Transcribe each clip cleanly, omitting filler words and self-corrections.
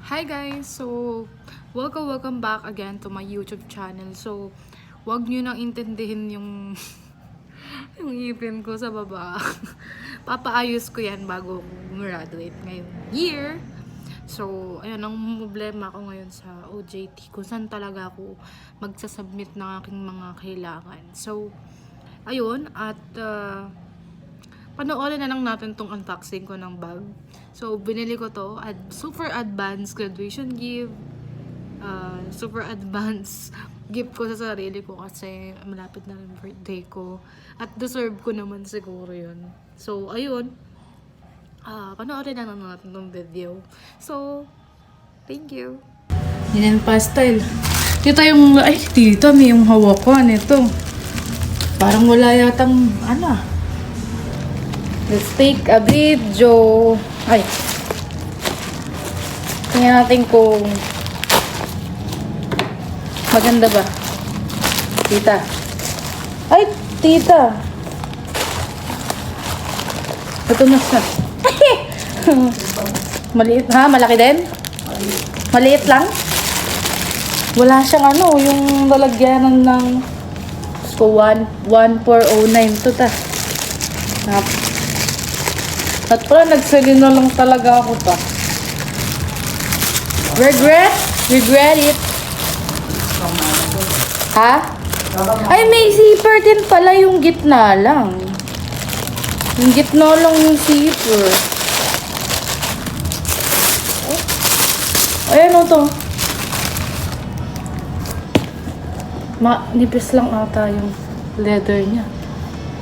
Hi guys! So, welcome back again to my YouTube channel. So, wag nyo nang intindihin yung yung ipin ko sa baba. Papaayos ko yan bago graduate ngayong year. So, ayun, ang problema ko ngayon sa OJT kung saan talaga ako magsasubmit ng aking mga kailangan. So, ayun, at panoorin na lang natin tong unboxing ko ng bag. So, binili ko to at super advanced graduation gift. Super advanced gift ko sa sarili ko kasi malapit na rin birthday ko. At deserve ko naman siguro yun. So, ayun. Panoorin na lang natin tong video. So, thank you. Yan yung pastel. Dito yung, dito may yung hawakan ito. Parang wala yatang, Let's take a video. Tingnan natin kung maganda ba. Tita. Tita. Ito na siya. Maliit, ha? Malaki din? Maliit lang? Wala siyang yung lalagyanan ng 1409 to ta. At pala, nagsalino lang talaga ako pa. Regret it. Ha? May zipper din pala, yung gitna lang. Yung gitna lang yung zipper. Ayan to. Nipis lang ata yung leather niya.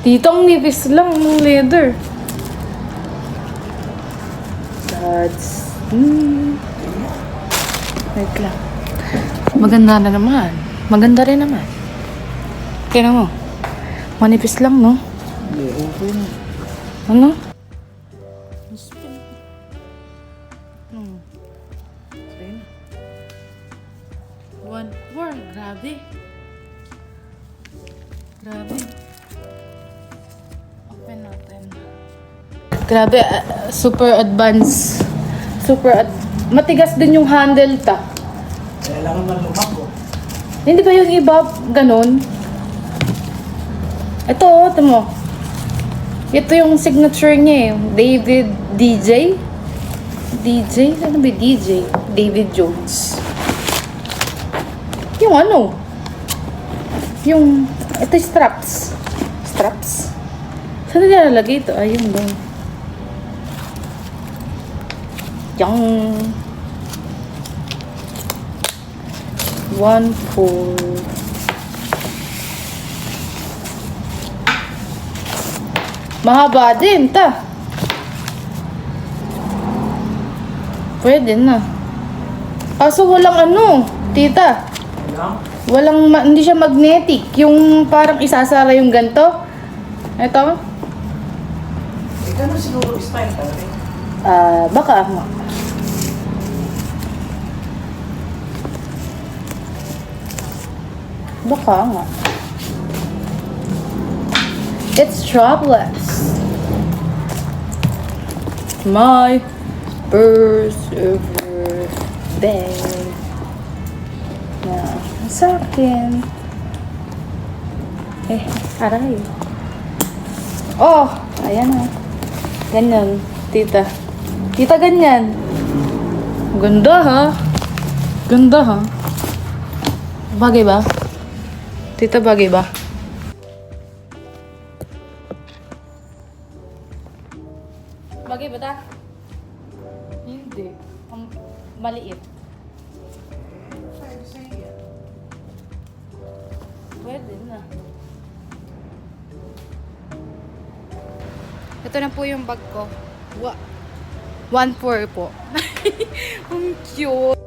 Titong nipis lang yung leather. Wait lang. Maganda na naman. Maganda rin naman. Kaya mo. Manipis lang, no? Okay na. Ano? Grabe. Open natin. Grabe, super advanced. Matigas din yung handle ta. Kailangan man lumako. Hindi ba yung iba ganun? Ito mo. Ito yung signature niya eh. David DJ? Ano ba DJ? David Jones. Yung ito yung straps. Saan nilalagay ito? Ayun doon. Yang 1-4. Mahaba din ta. Pwede na. Kaso walang tita. Hindi siya magnetic. Yung parang isasara yung ganto. Ito. Ikaw siguro style talaga. Baka nga. It's strapless. My Persever bag. Sa akin. Aray. Ayan na. Ganyan, tita. Tita, ganyan. Ganda ha. Bagay ba? Tita, bagay ba? Bagay ba ta? Hindi. Maliit. Pwede na. Ito na po yung bag ko. 1-4 po. Ang cute.